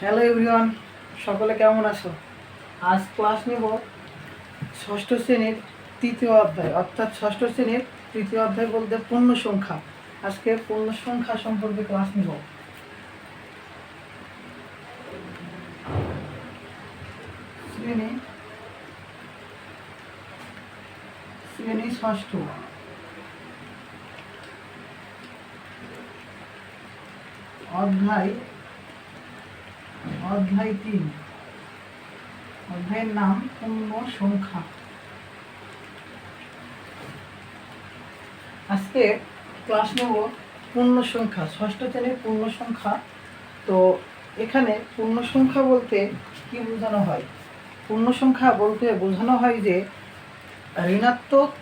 Hello everyone, সকলে কেমন আছো? আজ ক্লাস নেব ষষ্ঠ শ্রেণীর তৃতীয় অধ্যায়, অর্থাৎ ষষ্ঠ শ্রেণীর তৃতীয় অধ্যায় বলতে পূর্ণ সংখ্যা। আজকে পূর্ণ সংখ্যা সম্পর্কে ক্লাস নেব। শ্রেণী ষষ্ঠ, অধ্যায় 3, অধ্যায়ের নাম পূর্ণ সংখ্যা। আজকে ক্লাস নেব পূর্ণ সংখ্যা, ষষ্ঠ শ্রেণীর পূর্ণ সংখ্যা। তো এখানে পূর্ণ সংখ্যা বলতে কি বোঝানো হয়? পূর্ণ সংখ্যা বলতে বোঝানো হয় যে ঋণাত্মক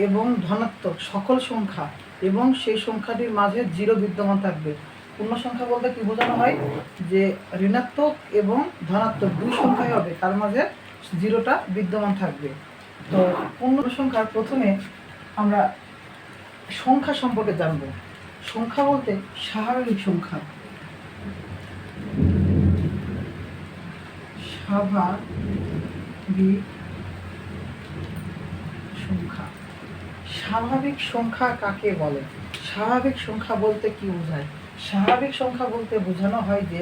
এবং ধনাত্মক সকল সংখ্যা এবং সেই সংখ্যাটির মাঝে জিরো বিদ্যমান থাকবে। পূর্ণ সংখ্যা বলতে কি বোঝানো হয়? যে ঋণাত্মক এবং ধনাত্মক দুই সংখ্যাই হবে, তার মাঝে জিরোটা বিদ্যমান থাকবে। তো পূর্ণ সংখ্যার প্রথমে আমরা সংখ্যা সম্পর্কে জানব। সংখ্যা বলতে স্বাভাবিক সংখ্যা, স্বাভাবিক সংখ্যা। স্বাভাবিক সংখ্যা কাকে বলে? স্বাভাবিক সংখ্যা বলতে কি বোঝায়? স্বাভাবিক সংখ্যা বলতে বোঝানো হয় যে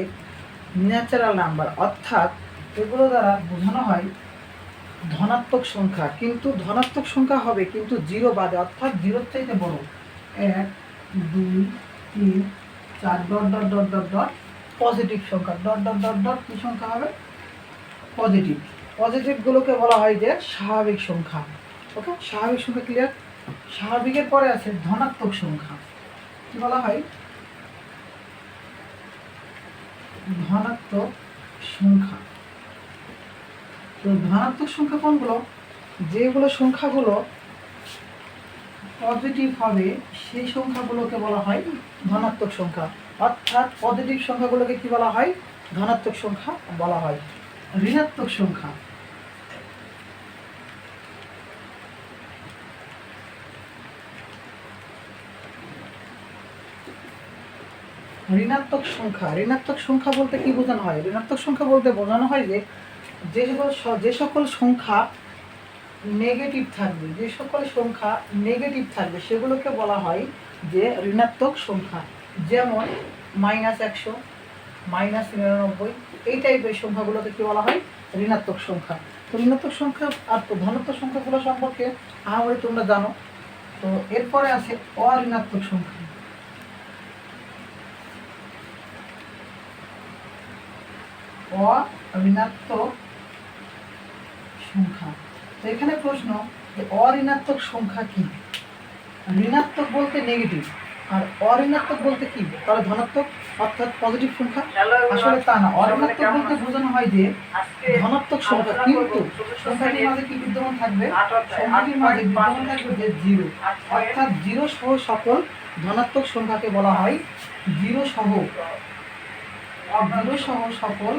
ন্যাচারাল নাম্বার, অর্থাৎ এগুলো দ্বারা বোঝানো হয় ধনাত্মক সংখ্যা, কিন্তু ধনাত্মক সংখ্যা হবে কিন্তু জিরো বাদে, অর্থাৎ জিরোর চাইতে বড়। 1, 2, 3, 4 dot dot dot dot dot positive সংখ্যা, ডট ডট ডট ডট কি সংখ্যা হবে? পজিটিভ। পজিটিভগুলোকে বলা হয় যে স্বাভাবিক সংখ্যা। ওকে, স্বাভাবিক সংখ্যা ক্লিয়ার? স্বাভাবিকের পরে আছে ধনাত্মক সংখ্যা। কি বলা হয়? ধনাত্মক সংখ্যা। তো ধনাত্মক সংখ্যা কোনগুলো? যেগুলো সংখ্যাগুলো পজিটিভ হবে সেই সংখ্যাগুলোকে বলা হয় ধনাত্মক সংখ্যা, অর্থাৎ পজিটিভ সংখ্যাগুলোকে কি বলা হয়? ধনাত্মক সংখ্যা বলা হয়। ঋণাত্মক সংখ্যা, ঋণাত্মক সংখ্যা। ঋণাত্মক সংখ্যা বলতে কি বোঝানো হয়? ঋণাত্মক সংখ্যা বলতে বোঝানো হয় যে যে সকল সংখ্যা নেগেটিভ থাকবে, যে সকল সংখ্যা নেগেটিভ থাকবে সেগুলোকে বলা হয় যে ঋণাত্মক সংখ্যা। যেমন -100, -99, এই টাইপের সংখ্যাগুলোকে কি বলা হয়? ঋণাত্মক সংখ্যা। তো ঋণাত্মক সংখ্যা আর তো ধনাত্মক সংখ্যাগুলো সম্পর্কে আহামরি তোমরা জানো। তো এরপরে আছে অঋণাত্মক সংখ্যা। অঋণাত্মক সংখ্যা। তো এখানে প্রশ্ন যে অঋণাত্মক সংখ্যা কি? ঋণাত্মক বলতে নেগেটিভ, আর অঋণাত্মক বলতে কি? তাহলে ধনাত্মক, অর্থাৎ পজিটিভ সংখ্যা। আসলে তা না। অঋণাত্মক বলতে বোঝানো হয় যে ধনাত্মক সংখ্যা, কিন্তু সংখ্যাটির মাঝে কি বিদ্যমান থাকবে? সংখ্যাটির মাঝে বিদ্যমান থাকবে যে জিরো, অর্থাৎ জিরো সহ সকল ধনাত্মক সংখ্যাকে বলা হয় জিরো সহ সকল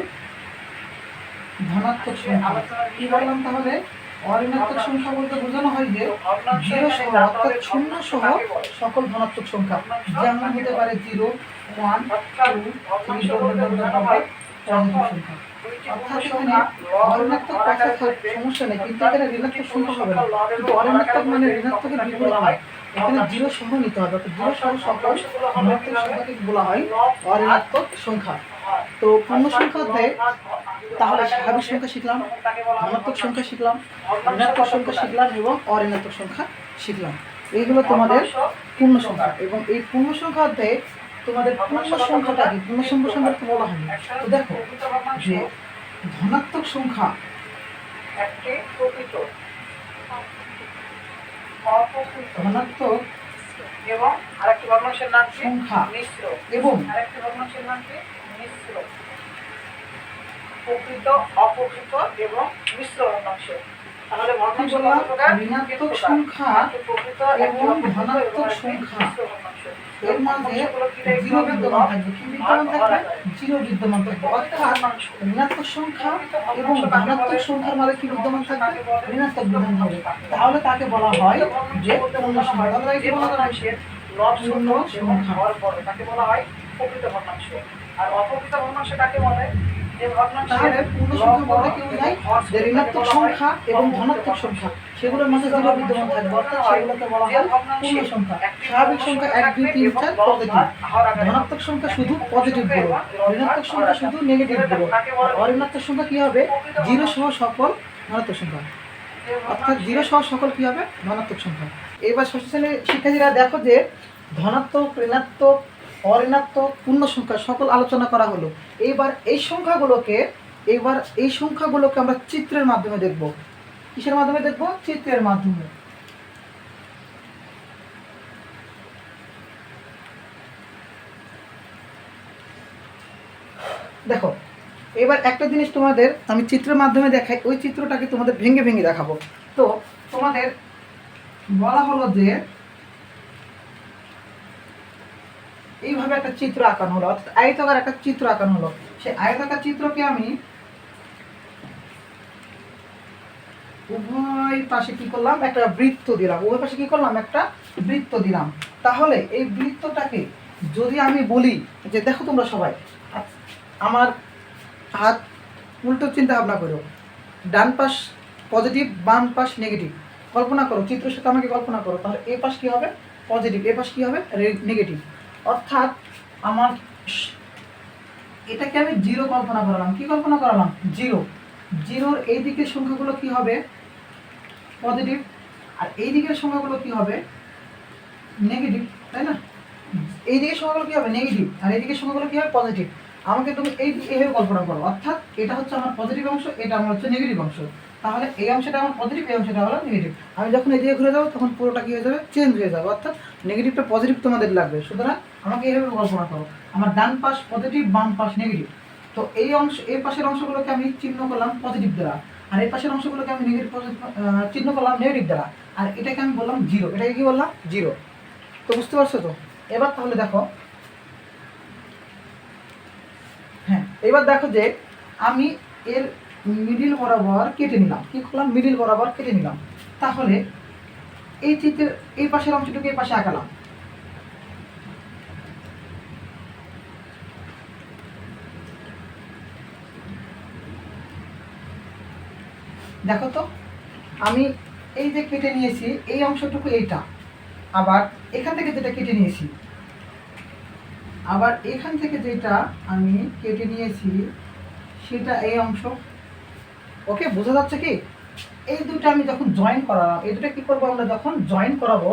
ধনাত্মক সংখ্যা। কি বললাম তাহলে? অঋণাত্মক সংখ্যা বলতে বোঝানো হয় যে জিরো সহ, অর্থাৎ শূন্য সহ সকল ধনাত্মক সংখ্যা। যেমন হতে পারে 0, 1, 2, 3 সংখ্যা। অর্থাৎ এখানে অঋণাত্মক কথা সমস্যা নেই, কিন্তু এখানে ঋণাত্মক সংখ্যা হবে না। কিন্তু অঋণাত্মক মানে ঋণাত্মকের বিপরীত নয়, এখানে জিরো সহ নিতে হবে। জিরো সহ সকল ধনাত্মক সংখ্যাকে বলা হয় অঋণাত্মক সংখ্যা। তো পূর্ণ সংখ্যা অধ্যায়ে তাহলে স্বাভাবিক সংখ্যা শিখলাম, ধনাত্মক সংখ্যা শিখলাম, ঋণাত্মক সংখ্যা শিখলাম এবং অঋণাত্মক সংখ্যা শিখলাম। এইগুলো তোমাদের পূর্ণ সংখ্যা। এবং এই পূর্ণ সংখ্যা অধ্যায়ে তোমাদের পূর্ণ সংখ্যাটা কি, পূর্ণ সংখ্যা সম্পর্কে বলা হয়। তো দেখো যে ধনাত্মক সংখ্যা ধনাত্মক এবং আরেকটি ভগ্নাংশের নাম সংখ্যা এবং আরেকটি ভগ্নাংশের নাম কি? মিশ্র। প্রকৃত, অপ্রকৃত এবং মিশ্র ভগ্নাংশ। তাহলে ভগ্নাংশ ঋণাত্মক সংখ্যা এবং ধনাত্মক সংখ্যা, এর মাঝে জিরো বিদ্যমান থাকবে। কি বিদ্যমান থাকবে? জিরো বিদ্যমান থাকবে। অর্থাৎ ঋণাত্মক সংখ্যা এবং ধনাত্মক সংখ্যার মাঝে কি বিদ্যমান থাকবে? ঋণাত্মক বিদ্যমান হবে। তাহলে তাকে বলা হয় যে পূর্ণ সংখ্যা। তাহলে কি বলা হয়? পূর্ণ সংখ্যা। তাকে বলা হয় প্রকৃত ভগ্নাংশ। আর অপ্রকৃত ভগ্নাংশ কাকে বলে? তাহলে পূর্ণ সংখ্যা বলতে কি বোঝায়? যে ঋণাত্মক সংখ্যা এবং ধনাত্মক সংখ্যা সেগুলোর মাঝে জিরো বিদ্যমান থাকবে, অর্থাৎ সেগুলোকে বলা হয় পূর্ণ সংখ্যা। স্বাভাবিক সংখ্যা 1 2 3 4 পজিটিভ, ধনাত্মক সংখ্যা শুধু পজিটিভ বলো, ঋণাত্মক সংখ্যা শুধু নেগেটিভ বলো, আর অঋণাত্মক সংখ্যা কি হবে? জিরো সহ সকল ধনাত্মক সংখ্যা, অর্থাৎ জিরো সহ সকল কি হবে? ধনাত্মক সংখ্যা। এবার ষষ্ঠ শ্রেণীর শিক্ষার্থীরা দেখো যে ধনাত্মক, ঋণাত্মক, অঋণাত্মক, পূর্ণ সংখ্যা সকল আলোচনা করা হলো। এইবার এই সংখ্যাগুলোকে আমরা চিত্রের মাধ্যমে দেখব। কিসের মাধ্যমে দেখব? চিত্রের মাধ্যমে। দেখো, এবার একটা জিনিস তোমাদের আমি চিত্রের মাধ্যমে দেখাই, ওই চিত্রটাকে তোমাদের ভেঙে ভেঙে দেখাবো। তো তোমাদের বলা হলো যে এইভাবে একটা চিত্র আঁকানো হলো, অর্থাৎ আয়তাকার একটা চিত্র আঁকানো হলো। সেই আয়তাকার চিত্রকে আমি উভয় পাশে কি করলাম? একটা বৃত্ত দিলাম। উভয় পাশে কি করলাম? একটা বৃত্ত দিলাম। তাহলে এই বৃত্তটাকে যদি আমি বলি যে দেখো তোমরা সবাই আমার হাত উল্টো চিন্তা ভাবনা করো, ডান পাশ পজিটিভ, বাম পাশ নেগেটিভ। কল্পনা করো, চিত্রের সাথে আমাকে কল্পনা করো। তাহলে এই পাশ কি হবে? পজিটিভ, এই পাশ কি হবে? নেগেটিভ। অর্থাৎ আমার এটাকে আমি জিরো কল্পনা করালাম। কি কল্পনা করালাম? জিরো। জিরোর এই দিকের সংখ্যাগুলো কি হবে? পজিটিভ, আর এই দিকের সংখ্যাগুলো কি হবে? নেগেটিভ, তাই না? এই দিকের সংখ্যাগুলো কি হবে? নেগেটিভ, আর এই দিকের সংখ্যাগুলো কি হবে? পজিটিভ। আমাকে তুমি এইভাবে কল্পনা করো, অর্থাৎ এটা হচ্ছে আমার পজিটিভ অংশ, এটা আমার হচ্ছে নেগেটিভ অংশ। তাহলে এই অংশটা আমার পজিটিভ, এই অংশটা হলো নেগেটিভ। আমি যখন এদিকে ঘুরে যাবো তখন পুরোটা কি হয়ে যাবে? চেঞ্জ হয়ে যাবে, অর্থাৎ নেগেটিভটা পজিটিভ তোমাদের লাগবে। সুতরাং আমাকে এইভাবে কল্পনা করো, আমার ডান পাশ পজিটিভ, বাম পাশ নেগেটিভ। তো এই পাশের অংশগুলোকে আমি চিহ্ন করলাম পজিটিভ দ্বারা, আর এই পাশের অংশগুলোকে আমি চিহ্ন করলাম নেগেটিভ দ্বারা, আর এটাকে আমি বললাম জিরো। এটাকে কি বললাম? জিরো। তো বুঝতে পারছো তো? এবার তাহলে দেখো, হ্যাঁ, এবার দেখো যে আমি এর মিডিল বরাবর কেটে নিলাম। কি করলাম? মিডিল বরাবর কেটে নিলাম। তাহলে এই চিত্রের এই পাশের অংশটুকু এই পাশে আঁকালাম। দেখো তো, আমি এই যে কেটে নিয়েছি এই অংশটুকু এইটা, আবার এখান থেকে যেটা কেটে নিয়েছি, আবার এখান থেকে যেটা আমি কেটে নিয়েছি সেটা এই অংশ। ওকে, বোঝা যাচ্ছে কি? এই দুটো আমি যখন জয়েন করালাম, এই দুটো কি করবো? আমরা যখন জয়েন করাবো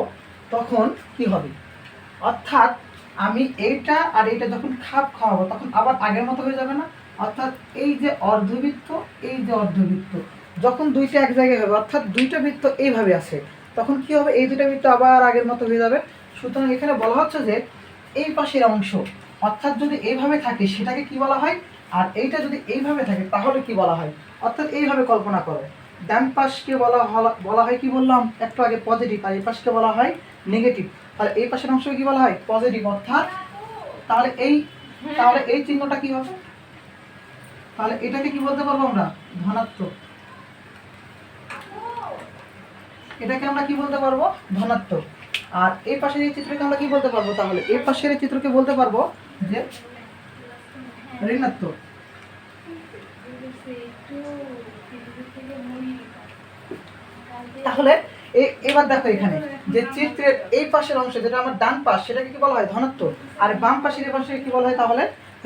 তখন কি হবে? অর্থাৎ আমি এইটা আর এইটা যখন খাপ খাওয়াবো তখন আবার আগের মতো হয়ে যাবে না? অর্থাৎ এই যে অর্ধবৃত্ত, এই যে অর্ধবৃত্ত যখন দুইটা এক জায়গায় হবে, অর্থাৎ দুইটা বৃত্ত এইভাবে আছে, তখন কি হবে? এই দুইটা বৃত্ত আবার আগের মতো হয়ে যাবে। সুতরাং এখানে বলা হচ্ছে যে এই পাশের অংশ, অর্থাৎ যদি এইভাবে থাকে সেটাকে কি বলা হয়, আর এইটা যদি এইভাবে থাকে তাহলে কি বলা হয়? অর্থাৎ এইভাবে কল্পনা করো, ডান পাশকে বলা হয় কি বললাম একটু আগে? পজিটিভ, আর এই পাশকে বলা হয় নেগেটিভ। তাহলে এই পাশের অংশকে কি বলা হয়? পজিটিভ। অর্থাৎ তাহলে এই চিহ্নটা কি হবে? তাহলে এটাকে কি বলতে পারবো আমরা? ধনাত্মক। এটাকে আমরা কি বলতে পারবো? ধনাত্মক। আর এই পাশের এই চিত্রকে আমরা কি বলতে পারবো? তাহলে এই পাশের এই চিত্রকে বলতে পারবো যে ঋণাত্মক। তাহলে এবার দেখো এখানে যে চিত্রের এই পাশের অংশ যেটা আমার ডান পাশ সেটাকে কি বলা হয়? ধনাত্মক। আর বাম পাশের এই পাশে কি বলা হয় তাহলে?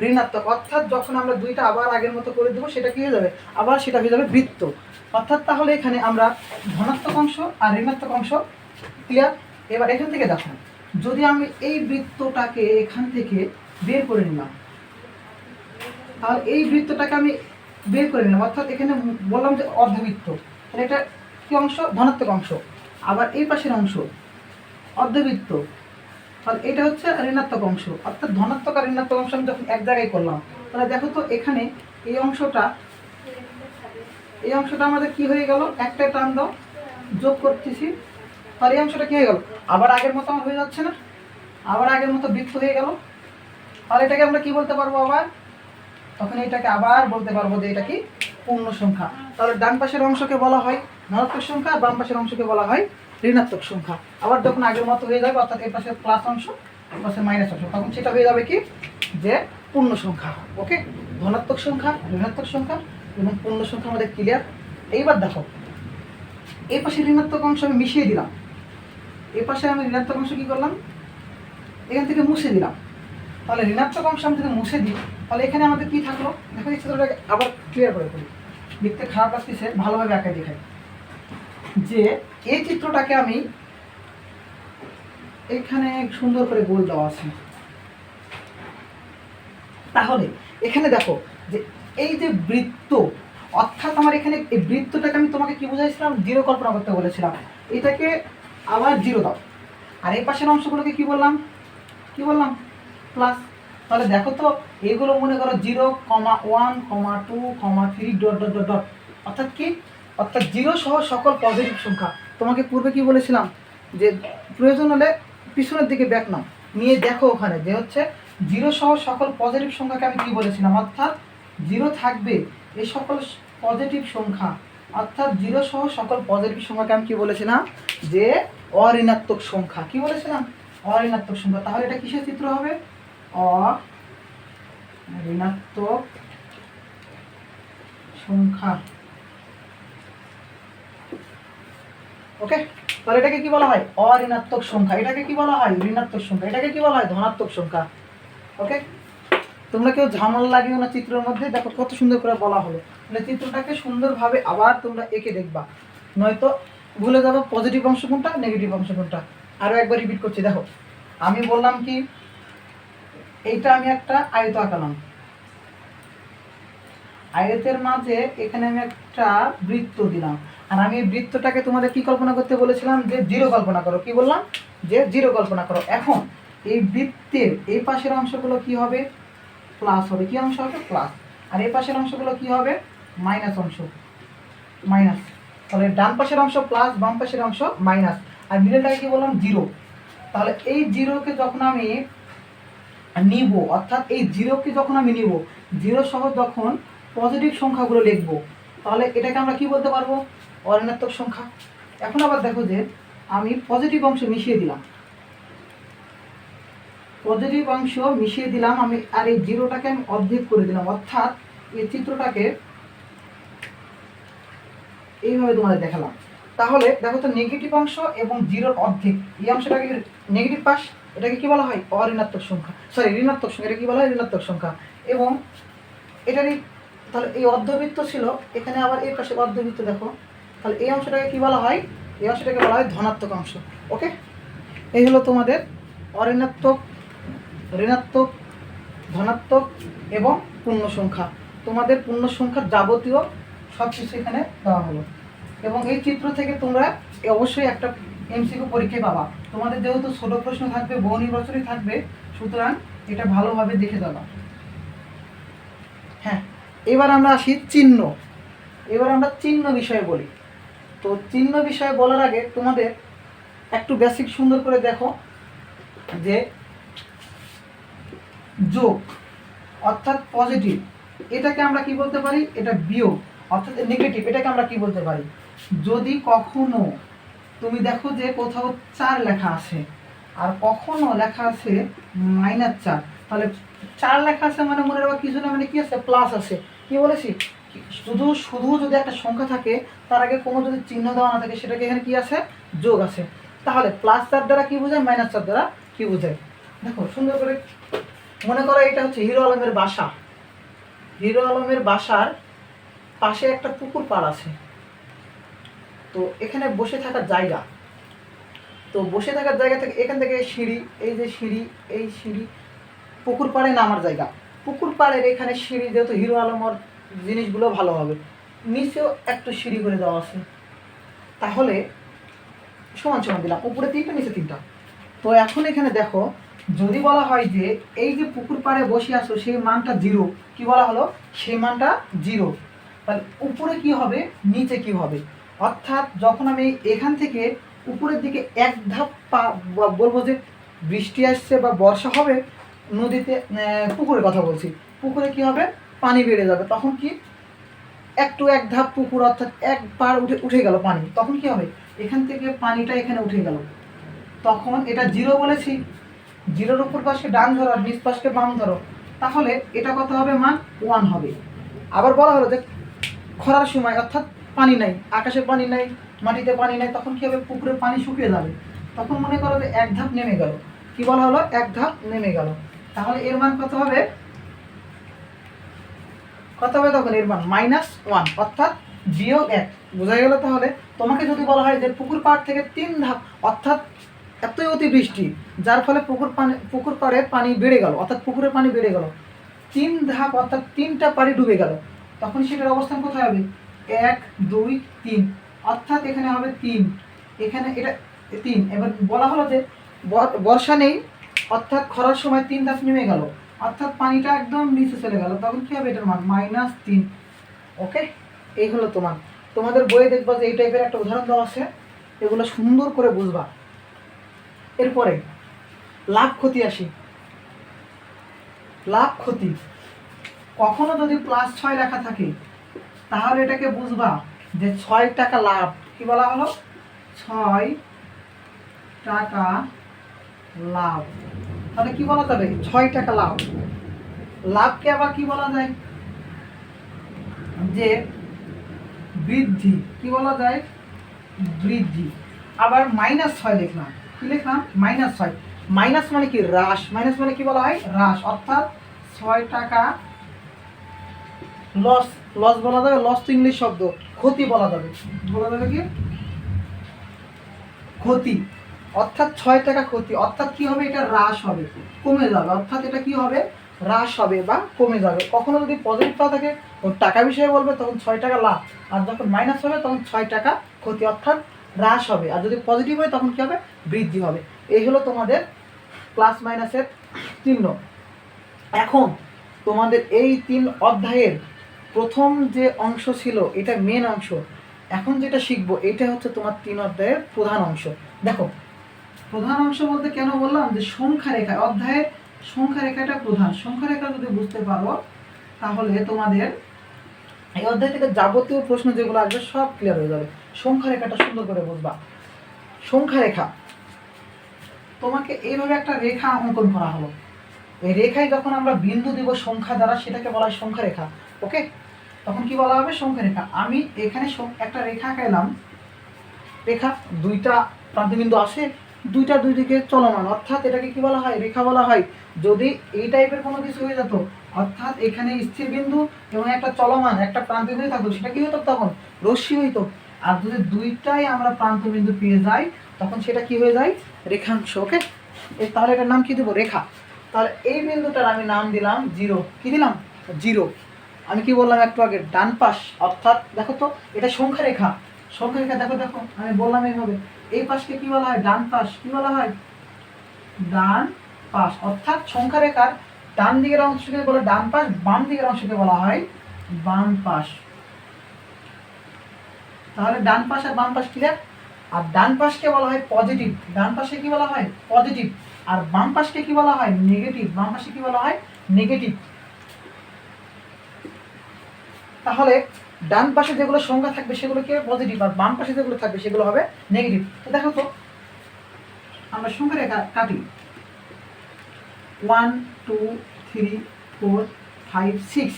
ঋণাত্মক। অর্থাৎ যখন আমরা দুইটা আবার আগের মতো করে দেবো সেটা কি হয়ে যাবে? আবার সেটা হয়ে যাবে বৃত্ত। অর্থাৎ তাহলে এখানে আমরা ধনাত্মক অংশ আর ঋণাত্মক অংশ ক্লিয়ার। এবার এখান থেকে দেখো, যদি আমি এই বৃত্তটাকে এখান থেকে বের করে নিলাম, তাহলে এই বৃত্তটাকে আমি বের করে নিলাম, অর্থাৎ এখানে বললাম যে অর্ধবৃত্ত, তাহলে এটা কি অংশ? ধনাত্মক অংশ। আবার এই পাশের অংশ অর্ধবৃত্ত, তাহলে এটা হচ্ছে ঋণাত্মক অংশ। অর্থাৎ ধনাত্মক আর ঋণাত্মক অংশ আমি যখন এক জায়গায় করলাম, তাহলে দেখো তো এখানে এই অংশটা আমাদের কি হয়ে গেল? একটা টান দাও, যোগ করতেছি, তাহলে এই অংশটা কি হয়ে গেল? আবার আগের মতো আমার হয়ে যাচ্ছে না? আবার আগের মতো বৃত্ত হয়ে গেল। তাহলে এটাকে আমরা কি বলতে পারবো? আবার তখন এটাকে আবার বলতে পারবো যে এটা কি? পূর্ণ সংখ্যা। তাহলে ডান পাশের অংশকে বলা হয় ধনাত্মক সংখ্যা, আর বাম পাশের অংশকে বলা হয় ঋণাত্মক সংখ্যা। আবার যখন আগের মতো হয়ে যাবে, অর্থাৎ এই পাশে প্লাস অংশ, এই পাশে মাইনাস অংশ, তখন সেটা হয়ে যাবে কি? যে পূর্ণ সংখ্যা। ওকে, ধনাত্মক সংখ্যা, ঋণাত্মক সংখ্যা এবং পূর্ণ সংখ্যা আমাদের ক্লিয়ার। এইবার দেখো, এই পাশে ঋণাত্মক অংশ আমি মিশিয়ে দিলাম, এই পাশে আমি ঋণাত্মক অংশ কী করলাম, এখান থেকে মুছে দিলাম। তাহলে ঋণাত্মক অংশ আমি যদি মুছে দিই, তাহলে এখানে আমাদের কী থাকলো দেখো, এই চিত্রটাকে আবার ক্লিয়ার করে করি, দেখতে খারাপ লাগতেছে, ভালোভাবে আঁকা দেখাই। যে এই চিত্রটাকে আমি এখানে সুন্দর করে গোল দেওয়া আছে। তাহলে এখানে দেখো যে এই যে বৃত্ত, অর্থাৎ আমার এখানে এই বৃত্তটাকে আমি তোমাকে কি বুঝাইছিলাম, জিরো কল্পনা করতে বলেছিলাম। এটাকে আবার জিরো দাও, আর এই পাশের অংশগুলোকে কি বললাম, প্লাস। তাহলে দেখো তো, এগুলো মনে করো 0,1, 2, 3 ডট ডট ডট ডট, অর্থাৎ কি, অর্থাৎ জিরো সহ সকল পজিটিভ সংখ্যা। তোমাকে পূর্বে কি বলেছিলাম যে প্রয়োজন হলে পিছনের দিকে ব্যাক নাও, নিয়ে দেখো ওখানে যে হচ্ছে জিরো সহ সকল পজিটিভ সংখ্যাকে আমি কি বলেছিলাম, অর্থাৎ জিরো থাকবে এই সকল পজিটিভ সংখ্যা, অর্থাৎ জিরো সহ সকল পজিটিভ সংখ্যাকে আমি কি বলেছিলাম, যে অঋণাত্মক সংখ্যা। কি বলেছিলাম, অঋণাত্মক সংখ্যা। তাহলে এটা কিসের চিত্র হবে, অঋণাত্মক সংখ্যা। ওকে, তাহলে এটাকে কি বলা হয়, অঋণাত্মক সংখ্যা। এটাকে কি বলা হয়, ঋণাত্মক সংখ্যা। এটাকে কি বলা হয়, ধনাত্মক সংখ্যা। ওকে, তোমরা কেউ ঝামেলা লাগিও না চিত্রের মধ্যে, দেখো কত সুন্দর করে বলা হলো। মানে চিত্রটাকে সুন্দরভাবে আবার তোমরা এঁকে দেখবা, নয়তো ভুলে যাবো পজিটিভ অংশ কোনটা, নেগেটিভ অংশ কোনটা। আরও একবার রিপিট করছি, দেখো আমি বললাম কি, এইটা আমি একটা আয়ত আঁকালাম, আয়তের মাঝে এখানে আমি একটা বৃত্ত দিলাম, আর আমি এই বৃত্তটাকে তোমাদের কি কল্পনা করতে বলেছিলাম, যে জিরো কল্পনা করো। কি বললাম, যে জিরো কল্পনা করো। এখন এই বৃত্তের এই পাশের অংশগুলো কি হবে, প্লাস হবে। কি অংশ হবে, প্লাস। আর এই পাশের অংশগুলো কি হবে, মাইনাস অংশ, মাইনাস। তাহলে ডান পাশের অংশ প্লাস, বাম পাশের অংশ মাইনাস, আর মিডলটাকে কি বললাম, জিরো। তাহলে এই জিরোকে যখন আমি নিব, অর্থাৎ এই জিরোকে যখন আমি নিব, জিরো সহ যখন পজিটিভ সংখ্যাগুলো লিখব, তাহলে এটাকে আমরা কি বলতে পারবো, অঋণাত্মক সংখ্যা। এখন আবার দেখো যে আমি পজিটিভ অংশ মিশিয়ে দিলাম, পজিটিভ অংশ মিশিয়ে দিলাম আমি, আর এই জিরোটাকে আমি অর্ধেক করে দিলাম, অর্থাৎ এই চিত্রটাকে এইভাবে তোমাদের দেখালাম। তাহলে দেখো তো, নেগেটিভ অংশ এবং জিরোর অর্ধেক, এই অংশটাকে নেগেটিভ পাশ, এটাকে কি বলা হয়, অঋণাত্মক সংখ্যা, সরি ঋণাত্মক সংখ্যা। এটা কি বলা হয়, ঋণাত্মক সংখ্যা। এবং এটারই, তাহলে এই অর্ধবৃত্ত ছিল, এখানে আবার এই পাশে অর্ধবৃত্ত দেখো, তাহলে এই অংশটাকে কি বলা হয়, এই অংশটাকে বলা হয় ধনাত্মক অংশ। ওকে, এই হলো তোমাদের অঋণাত্মক, ঋণাত্মক, ধনাত্মক এবং পূর্ণ সংখ্যা। তোমাদের পূর্ণ সংখ্যার যাবতীয় সব কিছু এখানে দেওয়া হলো। এবং এই চিত্র থেকে তোমরা অবশ্যই একটা এমসিকিউ পরীক্ষায় পাবা। তোমাদের যেহেতু ছোট প্রশ্ন থাকবে, বহু নির্বাচনী থাকবে, সুতরাং এটা ভালোভাবে দেখে যাবা। হ্যাঁ, এবার আমরা আসি চিহ্ন। এবার আমরা চিহ্ন বিষয়ে বলি। তো চিহ্ন বিষয়ে বলার আগে তোমাদের একটু বেসিক সুন্দর করে দেখো, যে যোগ অর্থাৎ পজিটিভ, এটাকে আমরা কি বলতে পারি, এটা বিয়োগ অর্থাৎ নেগেটিভ, এটাকে আমরা কি বলতে পারি। যদি কখনো তুমি দেখো যে কোথাও 4 লেখা আছে আর কখনো লেখা আছে -4, তাহলে 4 লেখা আছে মানে মনে রাখবা কিছু না, মানে কি আছে, প্লাস আছে। কি বলেছি, শুধু শুধু যদি একটা সংখ্যা থাকে, তার আগে কোনো যদি চিহ্ন দেওয়া না থাকে, সেটাকে এখানে কি আছে, যোগ আছে। তাহলে +4 দ্বারা কি বোঝায়, -4 দ্বারা কি বোঝায়। দেখো সুন্দর করে মনে করো, এটা হচ্ছে হিরো আলমের বাসা। হিরো আলমের বাসার পাশে একটা পুকুর পাড় আছে। তো এখানে বসে থাকার জায়গা, তো বসে থাকার জায়গা থেকে এখান থেকে সিঁড়ি, এই যে সিঁড়ি, এই সিঁড়ি পুকুর পাড়ে নামার জায়গা। পুকুর পাড়ের এখানে সিঁড়ি, যেহেতু হিরো আলমের জিনিসগুলো ভালো হবে, নিচেও একটু সিঁড়ি করে দেওয়া আছে। তাহলে সমান সমান দিলাম, উপরে 3টা নিচে 3টা। তো এখন এখানে দেখো, যদি বলা হয় যে এই যে পুকুর পাড়ে বসে আসো, সেই মানটা 0, কি বলা হলো, সেই মানটা 0, তাহলে উপরে কি হবে, নিচে কি হবে। অর্থাৎ যখন আমি এখান থেকে উপরের দিকে এক ধাপ বলবো যে বৃষ্টি আসছে বা বর্ষা হবে, নদীতে, পুকুরের কথা বলছি, পুকুরে কি হবে, পানি বেড়ে যাবে, তখন কি একটু এক ধাপ পুকুর, অর্থাৎ এক পার উঠে গেল পানি, তখন কি হবে, এখান থেকে পানিটা এখানে উঠে গেল, তখন এটা 0 বলেছি। 0-র উপর পাশকে ডান ধরো আর নিচ পাশকে বাম ধরো, তাহলে এটা কত হবে, মান 1 হবে। আবার বলা হলো যে খরার সময় অর্থাৎ পানি নাই, আকাশে পানি নাই, মাটিতে পানি নাই, তখন কি হবে, পুকুরের পানি শুকিয়ে যাবে, তখন মনে করো যে এক ধাপ নেমে গেল। কি বলা হলো, এক ধাপ নেমে গেল। তাহলে এর মান কত হবে, কত হবে তখন এর মান -1 অর্থাৎ -1। বোঝা গেল? তাহলে তোমাকে যদি বলা হয় যে পুকুর পাড় থেকে 3 ধাপ অর্থাৎ এতই অতিবৃষ্টি যার ফলে পুকুর পাড়ের পানি বেড়ে গেল, অর্থাৎ পুকুরের পানি বেড়ে গেল 3 ধাপ অর্থাৎ 3টা পাড়ি ডুবে গেল, তখন সেটার অবস্থান কোথায় হবে, 1 2 3 অর্থাৎ এখানে হবে 3, এখানে এটা 3। এবার বলা হলো যে বর্ষা নেই অর্থাৎ খরার সময় 3 ধাপ নেমে গেল অর্থাৎ পানিটা একদম নিচে চলে গেল, তখন কি হবে, এটার মান -3। ওকে, এই হলো তোমাদের বইয়ে দেখবা যে এই টাইপের একটা উদাহরণ দেওয়া আছে, এগুলো সুন্দর করে বুঝবা। এরপরে লাভ ক্ষতি আসি। লাভ ক্ষতি কখনো যদি +6 লেখা থাকে তাহলে এটাকে বুঝবা যে 6 টাকা লাভ। কি বলা হলো, 6 টাকা লাভ। তাহলে কি বলা যাবে, 6 টাকা লাভ। লাভকে আবার কি বলা যায়, যে বৃদ্ধি। কি বলা যায়, বৃদ্ধি। আবার -6 লিখলাম, কি লিখলাম, -6। মাইনাস মানে কি, হ্রাস। মাইনাস মানে কি বলা হয়, হ্রাস। অর্থাৎ 6 টাকা লস। লস বলা যাবে, লস তো ইংলিশ শব্দ, ক্ষতি বলা যাবে। বলা যাবে কি, ক্ষতি। অর্থাৎ 6 টাকা ক্ষতি, অর্থাৎ কি হবে, এটা হ্রাস হবে, কমে যাবে। অর্থাৎ এটা কি হবে, হ্রাস হবে বা কমে যাবে। কখনো যদি পজিটিভ থাকে টাকা বিষয়ে বলবে তখন 6 টাকা লাভ, আর যখন মাইনাস হবে তখন 6 টাকা ক্ষতি, অর্থাৎ হ্রাস হবে। আর যদি পজিটিভ হয় তখন কি হবে, বৃদ্ধি হবে। এই হলো তোমাদের প্লাস মাইনাসের চিহ্ন। এখন তোমাদের এই 3 অধ্যায়ের প্রথম যে অংশ ছিল এটা মেন অংশ। এখন যেটা শিখবো এটা হচ্ছে তোমার 3 অধ্যায়ের প্রধান অংশ। দেখো, প্রধান অংশ বলতে কেন বললাম, যে সংখ্যা রেখা। অধ্যায়ের সংখ্যা রেখাটা প্রধান। সংখ্যা রেখা যদি বুঝতে পারো তাহলে তোমাদের এই অধ্যায় থেকে যাবতীয় প্রশ্ন যেগুলো আসবে সব ক্লিয়ার হয়ে যাবে। সংখ্যা রেখাটা সুন্দর করে বুঝবা। সংখ্যা রেখা, তোমাকে এইভাবে একটা রেখা অঙ্কন করা হলো। এই রেখায় যখন আমরা বিন্দু দিব সংখ্যা দ্বারা সেটাকে বলা হয় সংখ্যা রেখা। ওকে, তখন কি বলা হবে, সংখ্যা রেখা। আমি এখানে একটা রেখা আঁকাইলাম, রেখা 2টা প্রান্তবিন্দু আসে, 2টা 2 দিকে চলমান, অর্থাৎ এটাকে কি বলা হয়, রেখা বলা হয়। যদি এই টাইপের কোনো কিছু হয়ে যেত, অর্থাৎ এখানে স্থির বিন্দু এবং একটা চলমান একটা প্রান্তবিন্দু থাকতো, সেটা কি হতো, তখন রশ্মি হইতো। আর যদি 2টাই আমরা প্রান্তবিন্দু পেয়ে যাই তখন সেটা কি হয়ে যায়, রেখাংশ। ওকে, তাহলে এটার নাম কি দেবো, রেখা। তাহলে এই বিন্দুটার আমি নাম দিলাম 0। কি দিলাম, 0। আমি কি বললাম একটু আগে, ডান পাশ, অর্থাৎ দেখো তো এটা সংখ্যা রেখা। সংখ্যা রেখা দেখো, আমি বললাম এইভাবে, এই পাশকে কি বলা হয়, ডান পাশ। কি বলা হয়, ডান পাশ। অর্থাৎ সংখ্যা রেখার ডান দিকের অংশকে বলে ডান পাশ, বাম দিকের অংশকে বলা হয় বাম পাশ। তাহলে ডান পাশ আর বাম পাশ ক্লিয়ার। আর ডান পাশকে বলা হয় পজিটিভ। ডান পাশে কি বলা হয়, পজিটিভ। আর বাম পাশকে কি বলা হয়, নেগেটিভ। বাম পাশে কি বলা হয়, নেগেটিভ। তাহলে ডান পাশে যেগুলো সংখ্যা থাকবে সেগুলো কি হবে, পজিটিভ, আর বাম পাশে যেগুলো থাকবে সেগুলো হবে নেগেটিভ। তো দেখো তো আমরা সংখ্যা রেখা কাটি, 1 2 3 4 5 6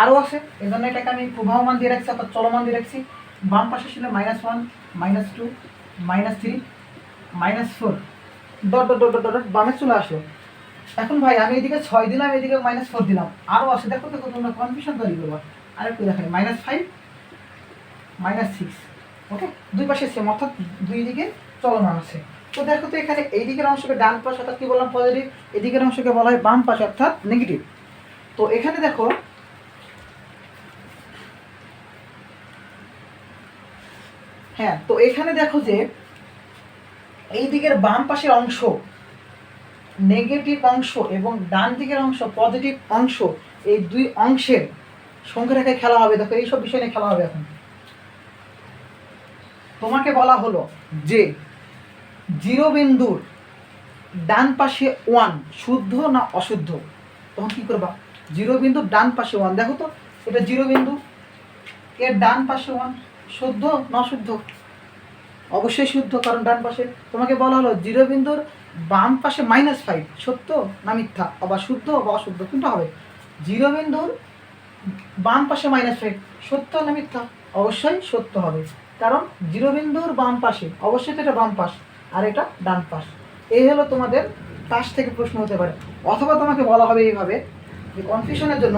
আরও আছে, এই জন্য এটাকে আমি প্রবাহমান দিয়ে রাখছি, অর্থাৎ চলমান দিয়ে রাখছি। বাম পাশে ছিল -1 -2 -3 -4, ডট ডট ডট ডট বামে চলে আসলো। এখন ভাই আমি এদিকে 6 দিলাম, এদিকে -4 দিলাম, আরও আছে। দেখো তোমরা কনফিউশন তৈরি করবা। আরেকটু দেখাই, -5 -6। ওকে, দুই পাশে সেম, অর্থাৎ দুই দিকে চলমান আছে। তো দেখো তো এখানে এই দিকের অংশকে ডান পাশ, অর্থাৎ কি বললাম, পজিটিভ। এদিকের অংশকে বলা হয় বাম পাশ, অর্থাৎ নেগেটিভ। তো এখানে দেখো, হ্যাঁ, তো এখানে দেখো যে এই দিকের বাম পাশের অংশ নেগেটিভ অংশ এবং ডান দিকের অংশ পজিটিভ অংশ, এই দুই অংশের সংখ্যা রেখায় খেলা হবে। দেখো এইসব বিষয় নিয়ে খেলা হবে। এখন তোমাকে বলা হলো যে 0 বিন্দুর ডান পাশে 1 শুদ্ধ না অশুদ্ধ, তখন কি করবা, 0 বিন্দুর ডান পাশে 1। দেখো তো এটা 0 বিন্দু, এর ডান পাশে 1 শুদ্ধ না অশুদ্ধ, অবশ্যই শুদ্ধ, কারণ ডান পাশে। তোমাকে বলা হলো 0 বিন্দুর বাম পাশে -5 সত্য না মিথ্যা, আবার শুদ্ধ বা অশুদ্ধ, কোনটা হবে? 0 বিন্দুর বাম পাশে -5 সত্য না মিথ্যা? অবশ্যই সত্য হবে, কারণ 0 বিন্দুর বাম পাশে অবশ্যই তো এটা বাম পাশ আর এটা ডান পাশ। এই হলো তোমাদের পাশ থেকে প্রশ্ন হতে পারে। অথবা তোমাকে বলা হবে এইভাবে যে কনফিউশনের জন্য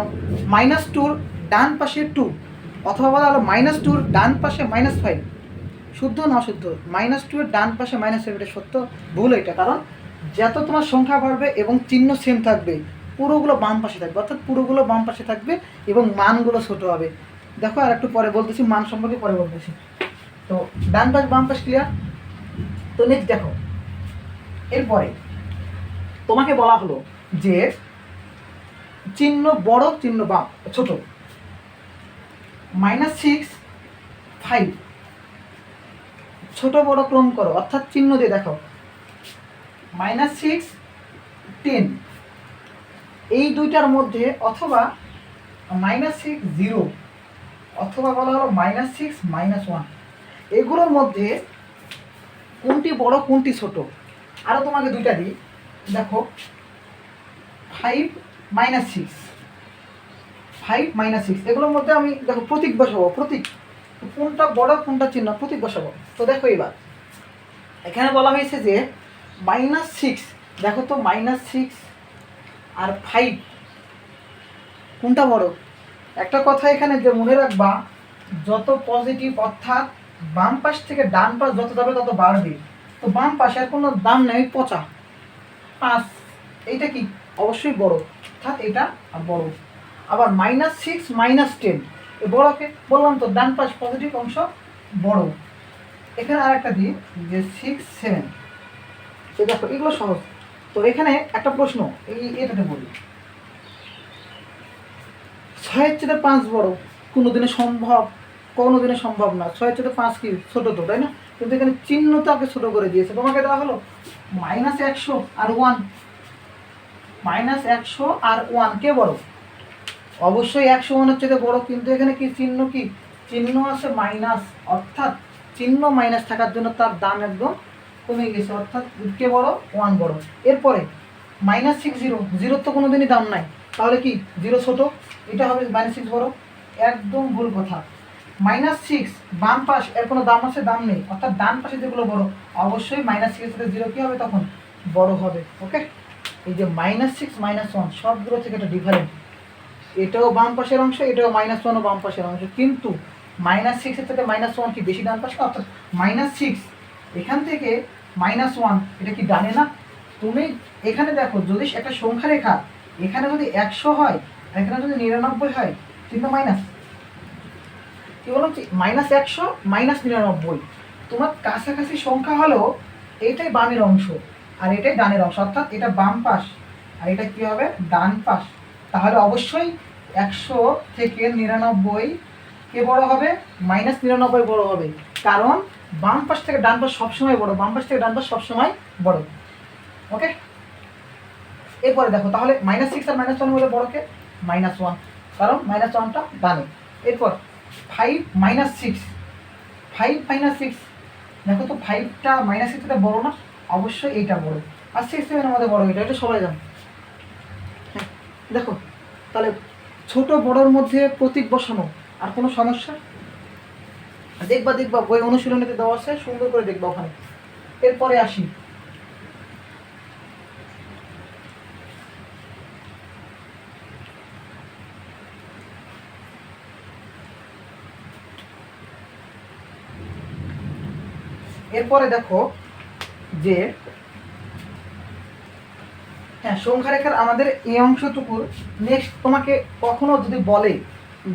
-2 ডান পাশে 2, অথবা বলা হলো -2 ডান পাশে -5 শুদ্ধ না অশুদ্ধ? -2 এর ডান পাশে -5 এটা সত্য, ভুল এটা, কারণ যত তোমার সংখ্যা বাড়বে এবং চিহ্ন সেম থাকবে পুরোগুলো বাম পাশে থাকবে, অর্থাৎ পুরোগুলো বাম পাশে থাকবে এবং মানগুলো ছোট হবে। দেখো আর একটু পরে বলতেছি, মান সম্পর্কে পরে বলতেছি। তো ডান পাশ বাম পাশ ক্লিয়ার। তো নেক্সট দেখো, এরপরে তোমাকে বলা হলো যে চিহ্ন বড় চিহ্ন বাম ছোট, -6 5 ছোট বড় ক্রম করো, অর্থাৎ চিহ্ন দিয়ে দেখো। -6 10 এই দুইটার মধ্যে, অথবা -6 0, অথবা বলা হলো -6 -1, এগুলোর মধ্যে কোনটি বড় কোনটি ছোট? আরও তোমাকে দুইটা দিই, দেখো 5 -6 এগুলোর মধ্যে আমি দেখো প্রতীক বসাবো, প্রতীক কোনটা বড় কোনটা চিহ্ন, প্রতীক বসাবো। তো দেখো এবার এখানে বলা হয়েছে যে -6, দেখো তো -6 আর 5 কোনটা বড়? একটা কথা এখানে যে মনে রাখবা, যত পজিটিভ অর্থাৎ বাম পাশ থেকে ডান পাশ যত যাবে তত বাড়বে। তো বাম পাশে আর কোনো দাম নেই, পচা 5, এইটা কি অবশ্যই বড়, অর্থাৎ এটা বড়। আবার -6 -10 এ বড়কে বললাম তো, ডান পাশ পজিটিভ অংশ বড়। এখানে আর একটা দিই যে 6 7, তো দেখো এগুলো সহজ। তো এখানে একটা প্রশ্ন, এটাতে বলি 6/5 বড়, কোনোদিনে সম্ভব? কোনোদিনে সম্ভব না। 6/5 কি ছোট তো, তাই না? কিন্তু এখানে চিহ্ন তাকে ছোট করে দিয়েছে। তোমাকে দেওয়া হলো -100 আর 1, -100 আর 1 কে বড়? অবশ্যই 101 হচ্ছে বড়, কিন্তু এখানে কি চিহ্ন, কি চিহ্ন আছে মাইনাস, অর্থাৎ চিহ্ন মাইনাস থাকার জন্য তার দাম একদম কমে গেছে, অর্থাৎ কে বড়? 1 বড়। এরপরে -6 0, 0 তো কোনোদিনই দাম নাই, তাহলে কি 0 ছোট, এটা হবে -6 বড়। একদম ভুল কথা। -6 বাম পাশ, এর কোনো দাম আছে? দাম নেই, অর্থাৎ ডান পাশে যেগুলো বড় অবশ্যই -6 এর সাথে 0 কি হবে তখন? বড় হবে। ওকে, এই যে -6 -1 সবগুলো থেকে এটা ডিফারেন্ট, এটাও বাম পাশের অংশ, এটাও -1 ও বাম পাশের অংশ, কিন্তু -6 এর থেকে -1 কি বেশি ডান পাশে? অর্থাৎ -6 এখান থেকে -1 এটা কি ডানে না? তুমি এখানে দেখো, যদি একটা সংখ্যা রেখা এখানে যদি 100 হয় আর এখানে যদি 99 হয়, কিন্তু মাইনাস, কি বললাম? -100 -99, তোমার কাছাকাছি সংখ্যা হলো এইটাই বামের অংশ আর এটাই ডানের অংশ, অর্থাৎ এটা বাম পাশ আর এটা কি হবে? ডান পাশ। তাহলে অবশ্যই 100 থেকে 99 কে বড় হবে? -99 বড় হবে, কারণ বাম পাশ থেকে ডান পাশ সবসময় বড়, বাম পাশ থেকে ডান পাশ সবসময় বড়। ওকে, এরপরে দেখো তাহলে -6 আর -1 হলে বড় কে? -1, কারণ -1টা ডানে। এরপর 5 -6, 5 -6, দেখো তো 5টা -6টা বড় না? অবশ্যই এইটা বড়, আর 6 7 আমাদের বড়, এটা সবাই জানো। হ্যাঁ, দেখো তাহলে ছোট বড়র মধ্যে প্রতীক বসানো, আর কোনো সমস্যা? দেখবা বই অনুশীলনীতে দেওয়া আছে, সুন্দর করে দেখবা ওখানে। এরপরে আসি, এরপরে দেখো যে হ্যাঁ, সংখ্যা রেখার আমাদের এই অংশটুকুর নেক্সট তোমাকে কখনো যদি বলে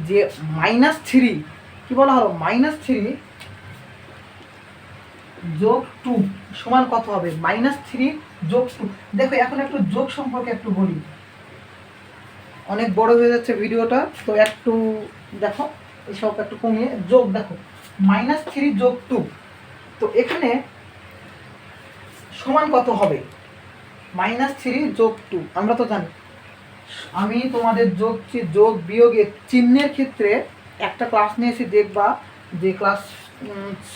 যে -3, কি বলা হলো? -3 যোগ 2 সমান কত হবে? -3 যোগ 2। দেখো এখন একটু যোগ সম্পর্কে একটু বলি, অনেক বড় হয়ে যাচ্ছে ভিডিওটা, তো একটু দেখো এসব একটু কমিয়ে যোগ। দেখো -3 যোগ 2, তো এখানে সমান কত হবে? -3 যোগ 2 আমরা তো জানি। আমি তোমাদের যোগ বিয়োগের চিহ্নের ক্ষেত্রে একটা ক্লাস নিয়েছি, দেখবা যে ক্লাস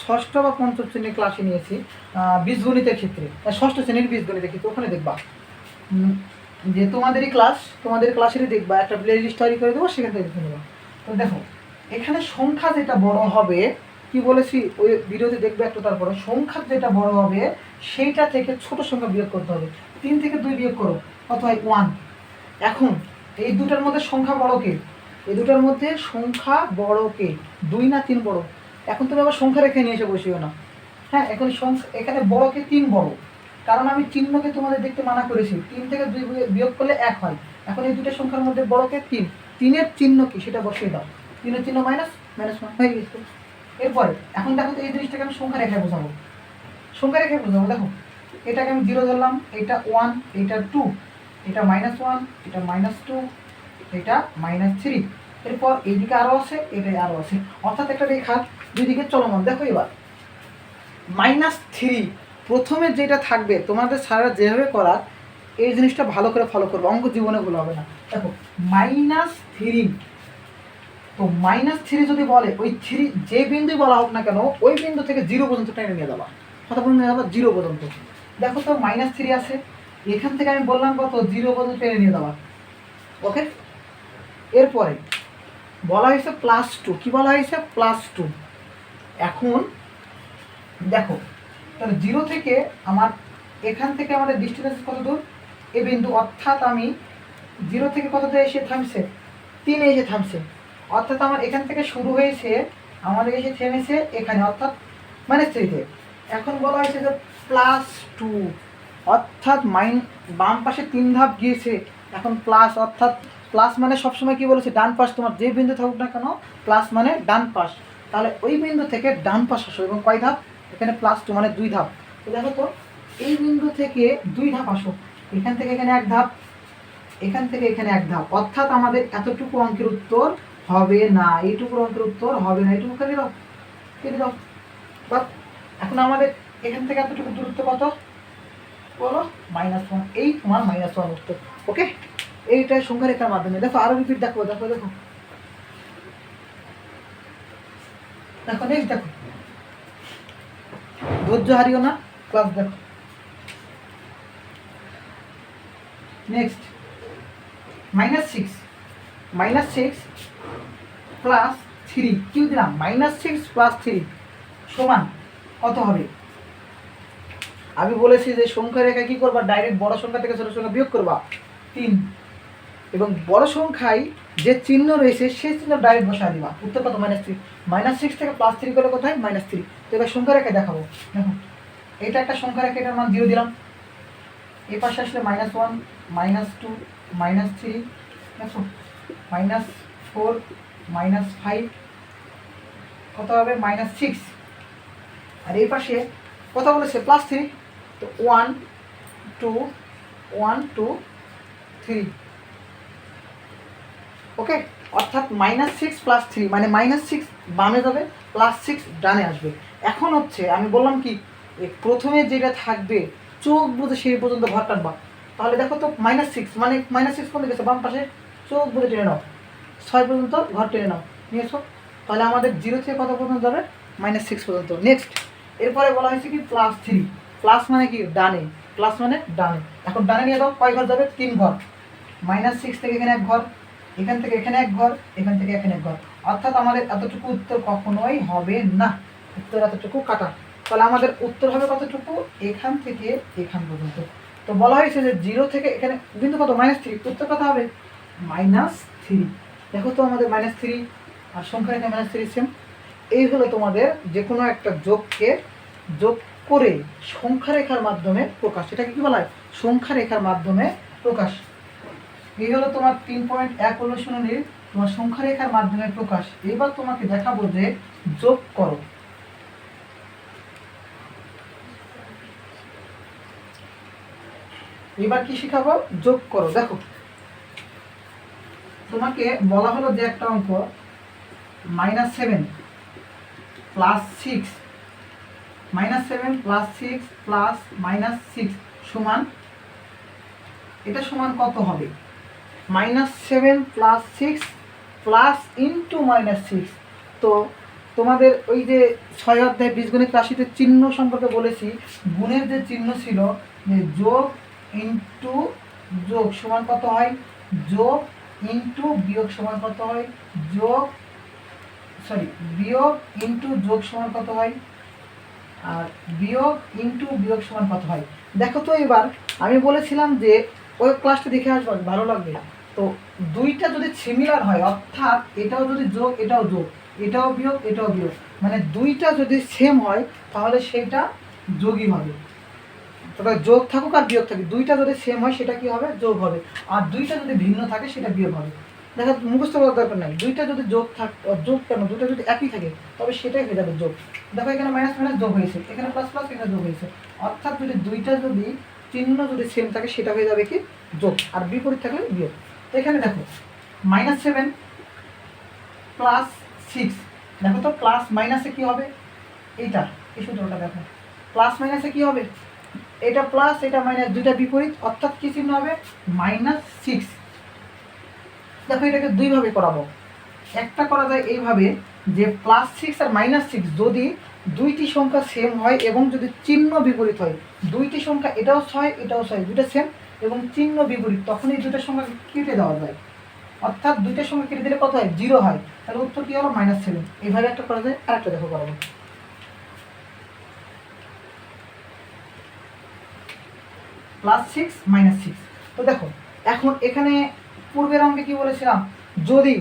ষষ্ঠ বা পঞ্চম শ্রেণীর ক্লাসে নিয়েছি বীজগণিতের ক্ষেত্রে, ষষ্ঠ শ্রেণীর বীজগণিতের ক্ষেত্রে। ওখানে দেখবা যে তোমাদেরই ক্লাস, তোমাদের ক্লাসেরই দেখবা একটা প্লে লিস্ট তৈরি করে দেবো, সেখান থেকে দেখে নেবা। তো দেখো এখানে সংখ্যা যেটা বড় হবে, কি বলেছি ওই ভিডিওতে দেখবে একটু, তারপরে সংখ্যা যেটা বড় হবে সেইটা থেকে ছোট সংখ্যা বিয়োগ করতে হবে। 3 থেকে 2 বিয়োগ করো, কত হয়? 1। এখন এই দুটার মধ্যে সংখ্যা বড় কে? এই দুটার মধ্যে সংখ্যা বড় কে? 2 না 3 বড়? এখন তুমি আবার সংখ্যা রেখে নিয়ে এসে বসিও না। হ্যাঁ, এখন এখানে বড় কে? 3 বড়, কারণ আমি চিহ্নকে তোমাদের দেখতে মানা করেছি। 3 থেকে 2 বিয়োগ করলে 1 হয়। এখন এই দুটো সংখ্যার মধ্যে বড় কে? 3। 3-এর চিহ্ন কি সেটা বসিয়ে দাও। 3-এর চিহ্ন মাইনাস, -1 হয়ে গেছে। এরপরে এখন দেখো তো এই জিনিসটাকে আমি সংখ্যা রেখে বোঝাবো। সংখ্যা রেখে বোঝাবো, দেখো এটাকে আমি 0 ধরলাম, এটা 1, এটা 2, এটা -1, এটা -2, এটা -3। এরপর এইদিকে আরও আছে, এটাই আরও আছে, অর্থাৎ একটা রেখার দুই দিকে চলমান। দেখো এবার -3 প্রথমে যেটা থাকবে, তোমাদের সারা যেভাবে করা এই জিনিসটা ভালো করে ফলো করবে, অঙ্ক জীবনে ভুল হবে না। দেখো -3, তো -3 যদি বলে, ওই 3 যে বিন্দুই বলা হোক না কেন, ওই বিন্দু থেকে 0 পর্যন্ত টেনে নিয়ে যাবা, কথা বলে নিয়ে যাবা 0 পর্যন্ত। দেখো তো -3 আছে, এখান থেকে আমি বললাম কত? 0 পর্যন্ত টেনে নিয়ে যাবা। ওকে, এরপরে বলা হয়েছে +2, কি বলা হয়েছে? +2। এখন দেখো তাহলে 0 থেকে আমার এখান থেকে আমাদের ডিস্টেন্স কত দূর? এ বিন্দু, অর্থাৎ আমি 0 থেকে কত দূরে এসে থামছে? 3 এসে থামছে, অর্থাৎ আমার এখান থেকে শুরু হয়েছে, আমাদের এসে থেমেছে এখানে, অর্থাৎ -3-তে। এখন বলা হয়েছে যে +2, অর্থাৎ বাম পাশে 3 ধাপ গিয়েছে, এখন প্লাস, অর্থাৎ প্লাস মানে সবসময় কি বলেছে? ডান পাশ। তোমার যে বিন্দু থাকুক না কেন, প্লাস মানে ডান পাশ, তাহলে ওই বিন্দু থেকে ডান পাশ আসো। এবং কয় ধাপ? এখানে +2 মানে 2 ধাপ। তো দেখো তো এই বিন্দু থেকে 2 ধাপ আসো, এখান থেকে এখানে 1 ধাপ, এখান থেকে এখানে 1 ধাপ, অর্থাৎ আমাদের এতটুকু অঙ্কের উত্তর হবে না, এইটুকু অঙ্কের উত্তর হবে না, এইটুকু কেটে দাও, কেটে দাও। বাট এখন আমাদের এখান থেকে এতটুকু দূরত্ব কত বলো? -1। এই তোমার -1 উত্তর। ওকে, এইটাই সংখ্যা রেখার মাধ্যমে। দেখো আরো রিপিট দেখো, দেখো দেখো দেখো নেক্সট দেখো, ধৈর্য হারিও না, ক্লাস দেখো। নেক্সট -6, -6 + 3, কি দিলাম? -6 + 3 সমান কত হবে? আমি বলেছি যে সংখ্যা রেখা কি করবা? ডাইরেক্ট বড় সংখ্যা থেকে ছোট সংখ্যা বিয়োগ করবা, 3। এবং বড় সংখ্যায় যে চিহ্ন রয়েছে সেই চিহ্ন ডাইরেক্ট বসায় দিবা। উত্তর কত? -3। -6 থেকে +3 করলে কোথায়? -3। তো এবার সংখ্যা রেখা দেখাবো। দেখো এটা একটা সংখ্যা রেখা, এটার মান 0 দিলাম। এ পাশে আসলে -1, -2, -3, দেখো -4, -5, কত হবে? -6। আর এই পাশে কত বলেছে? +3। তো 1, 2, 1, 2, 3। ওকে, অর্থাৎ -6 + 3 মানে -6 বামে যাবে, +6 ডানে আসবে। এখন হচ্ছে আমি বললাম কি, প্রথমে যেটা থাকবে চোখ বুঝে সেই পর্যন্ত ঘর টানবা। তাহলে দেখো তো -6 মানে -6 কোন দিকে গেছে? বাম পাশে। চোখ বুঝে টেনে নাও, 6 পর্যন্ত ঘর টেনে নাও, নিয়ে এসো। তাহলে আমাদের 0 থেকে কত পর্যন্ত যাবে? -6 পর্যন্ত। নেক্সট এরপরে বলা হয়েছে কি +3, প্লাস মানে কি? ডানে, প্লাস মানে ডানে। এখন ডানে নিয়ে দাও, কয় ঘর যাবে? 3 ঘর। -6 থেকে এখানে 1 ঘর, এখান থেকে এখানে 1 ঘর, এখান থেকে এখানে 1 ঘর, অর্থাৎ আমাদের এতটুকু উত্তর কখনোই হবে না, উত্তর এতটুকু কাটা। তাহলে আমাদের উত্তর হবে কতটুকু? এখান থেকে এখান পর্যন্ত। তো বলা হয়েছে যে 0 থেকে এখানে বিন্দু কত? -3, উত্তর কত হবে? -3। দেখো তো আমাদের -3 আর সংখ্যা রেখা -3 সেম। এই হলো তোমাদের যে কোনো একটা যোগকে যোগ করে সংখ্যা রেখার মাধ্যমে প্রকাশ। এটাকে কি বলা হয়? সংখ্যা রেখার মাধ্যমে প্রকাশ। এই হলো তোমার 3.1 অনুশীলনীর তোমার সংখ্যা রেখার মাধ্যমে প্রকাশ। এবার তোমাকে দেখাবো যে যোগ করো। এবার কি শিখাবো? যোগ করো। দেখো তোমাকে বলা হলো যে একটা অঙ্ক -7 + 6, -7 + 6 + সমান, এটা সমান কত হবে? -7 + 6 + (-6) তো তোমাদের ওই যে 6 অধ্যায় বীজগণিত রাশিতে চিহ্ন সম্পর্কে বলেছি, গুণের যে চিহ্ন ছিল যে যোগ ইন্টু যোগ সমান কত হয়, যোগ ইন্টু বিয়োগ সমান কত হয়, বিয়োগ ইন্টু যোগ সমান কত হয়, আর বিয়োগ ইন্টু বিয়োগ সমান কত হয়। দেখো তো এবার আমি বলেছিলাম যে ওই ক্লাসটা দেখে আসবো, ভালো লাগবে। তো দুইটা যদি সিমিলার হয়, অর্থাৎ এটাও যদি যোগ এটাও যোগ, এটাও বিয়োগ এটাও বিয়োগ, মানে দুইটা যদি সেম হয় তাহলে সেটা যোগই হবে। তবে যোগ থাকুক আর বিয়োগ থাকে, দুইটা যদি সেম হয় সেটা কি হবে, যোগ হবে। আর দুইটা যদি ভিন্ন থাকে সেটা বিয়োগ হবে। দেখো মুখস্থ করার দরকার নাই, দুইটা যদি যোগ যোগ কেন, দুইটা যদি একই থাকে তবে সেটাই হয়ে যাবে যোগ। দেখো এখানে মাইনাস মাইনাস যোগ হয়েছে, এখানে প্লাস প্লাস এখানে যোগ হয়েছে, অর্থাৎ যদি দুইটা যদি চিহ্ন যদি সেম থাকে সেটা হয়ে যাবে কি যোগ, আর বিপরীত থাকলে বিয়োগ। তো এখানে দেখো -7 +6, দেখো তো প্লাস মাইনাসে কি হবে, এইটা এই সূত্রটা দেখো, প্লাস মাইনাসে কি হবে, এটা প্লাস এটা মাইনাস, দুইটা বিপরীত, অর্থাৎ কি চিহ্ন হবে -6। দেখো এটাকে দুইভাবে করাবো। একটা করা যায় এইভাবে যে +6 আর -6 যদি দুইটি সংখ্যা সেম হয় এবং যদি চিহ্ন বিপরীত হয়, দুইটি সংখ্যা এটাও 6 এটাও 6, দুইটা সেম এবং চিহ্ন বিপরীত, তখন এই দুইটা সংখ্যা কেটে দেওয়া যায়, অর্থাৎ দুইটা সংখ্যা কেটে দিলে কত হয়, 0 হয়, তাহলে উত্তর কি হলো -7। এইভাবে একটা করা যায়। আর একটা দেখো করাবো, +6 -6। তো দেখো এখন এখানে পূর্বের অঙ্কে কি বলেছিলাম, যদি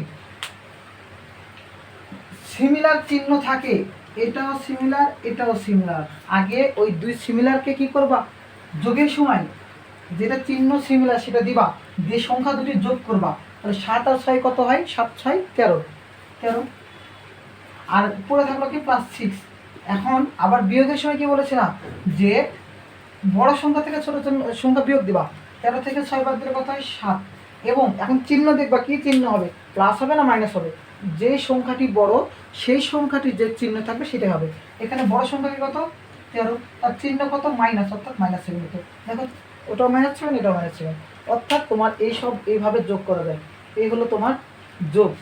সিমিলার চিহ্ন থাকে, এটাও সিমিলার এটাও সিমিলার, আগে ওই দুই সিমিলারকে কি করবা, যোগের সময় যেটা চিহ্ন সিমিলার সেটা দিবা, দিয়ে সংখ্যা দুটি যোগ করবা, তাহলে 7 আর 6 কত হয়, 7 6 13, আর পরে থাকলো কি +6। এখন আবার বিয়োগের সময় কি বলেছিলাম যে বড় সংখ্যা থেকে ছোট সংখ্যা বিয়োগ দিবা, 13 থেকে 6 বাদ দিলে কত হয় 7, এবং এখন চিহ্ন দেখবা কি চিহ্ন হবে, প্লাস হবে না মাইনাস হবে, যে সংখ্যাটি বড় সেই সংখ্যাটি যে চিহ্ন থাকবে সেটাই হবে। এখানে বড় সংখ্যাটি কত 13, তার চিহ্ন কত মাইনাস, অর্থাৎ -7। দেখো ওটাও -7 এটাও -7, অর্থাৎ তোমার এই সব এইভাবে যোগ করা যায়। এই হলো তোমার যোগ।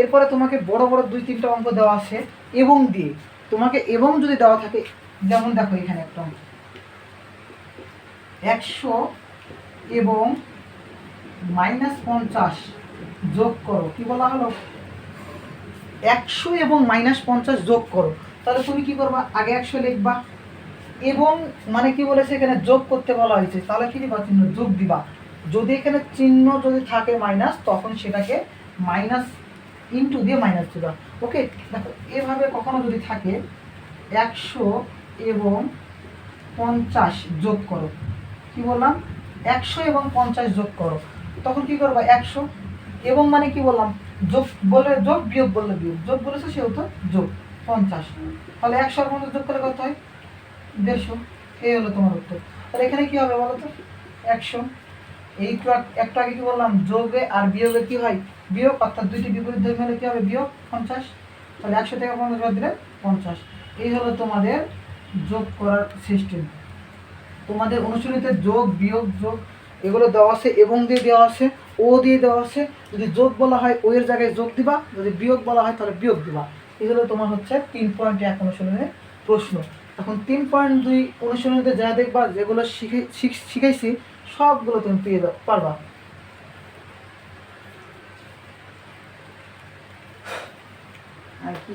এরপরে তোমাকে বড় বড় 2-3টা অঙ্ক দেওয়া আছে এবং দিয়ে, তোমাকে এবং যদি দেওয়া থাকে, যেমন দেখো এখানে একটা অঙ্ক 100 এবং -50 যোগ করো, কি বলা হলো 100 এবং -50 যোগ করো, তাহলে তুমি কি করবা, আগে 100 লিখবা, এবং মানে কি বলেছে এখানে যোগ করতে বলা হয়েছে, তাহলে কি দিবা, চিহ্ন যোগ দিবা। যদি এখানে চিহ্ন যদি থাকে মাইনাস, তখন সেটাকে মাইনাস ইন্টু দিয়ে মাইনাস দিবা। ওকে, দেখো এভাবে কখনো যদি থাকে 100 এবং 50 যোগ করো, কি বললাম 100 এবং 50 যোগ করো, তখন কি করবা 100 এবং মানে কি বললাম যোগ বলে যোগ, বিয়োগ বললে বিয়োগ, যোগ বলেছে সেহেতু যোগ 50, তাহলে 100 আর 50 যোগ করে কত হয় 150। এই হলো তোমার উত্তর। তাহলে এখানে কি হবে বলো তো 100, এই একটু আগে কি বললাম, যোগে আর বিয়োগে কি হয় বিয়োগ, অর্থাৎ দুইটি বিপরীত ধর্মী হলে কি হবে বিয়োগ 50, তাহলে 100 থেকে 50 বাদ দিলে 50। এই হলো তোমাদের যোগ করার সিস্টেম। তোমাদের অনুশীলনীতে যোগ বিয়োগ যোগ এগুলো দেওয়া আছে, এবং দিয়ে দেওয়া আছে, ও দিয়ে দেওয়া আছে, যদি যোগ বলা হয় ও এর জায়গায় যোগ দিবা, যদি বিয়োগ বলা হয় তাহলে বিয়োগ দিবা। এগুলো তোমার হচ্ছে 3.1 অনুশীলনের প্রশ্ন। এখন 3.2 অনুশীলনীতে যা দেখবা, যেগুলো শিখাইছি সবগুলো তুমি পেয়ে পারবা। আর কি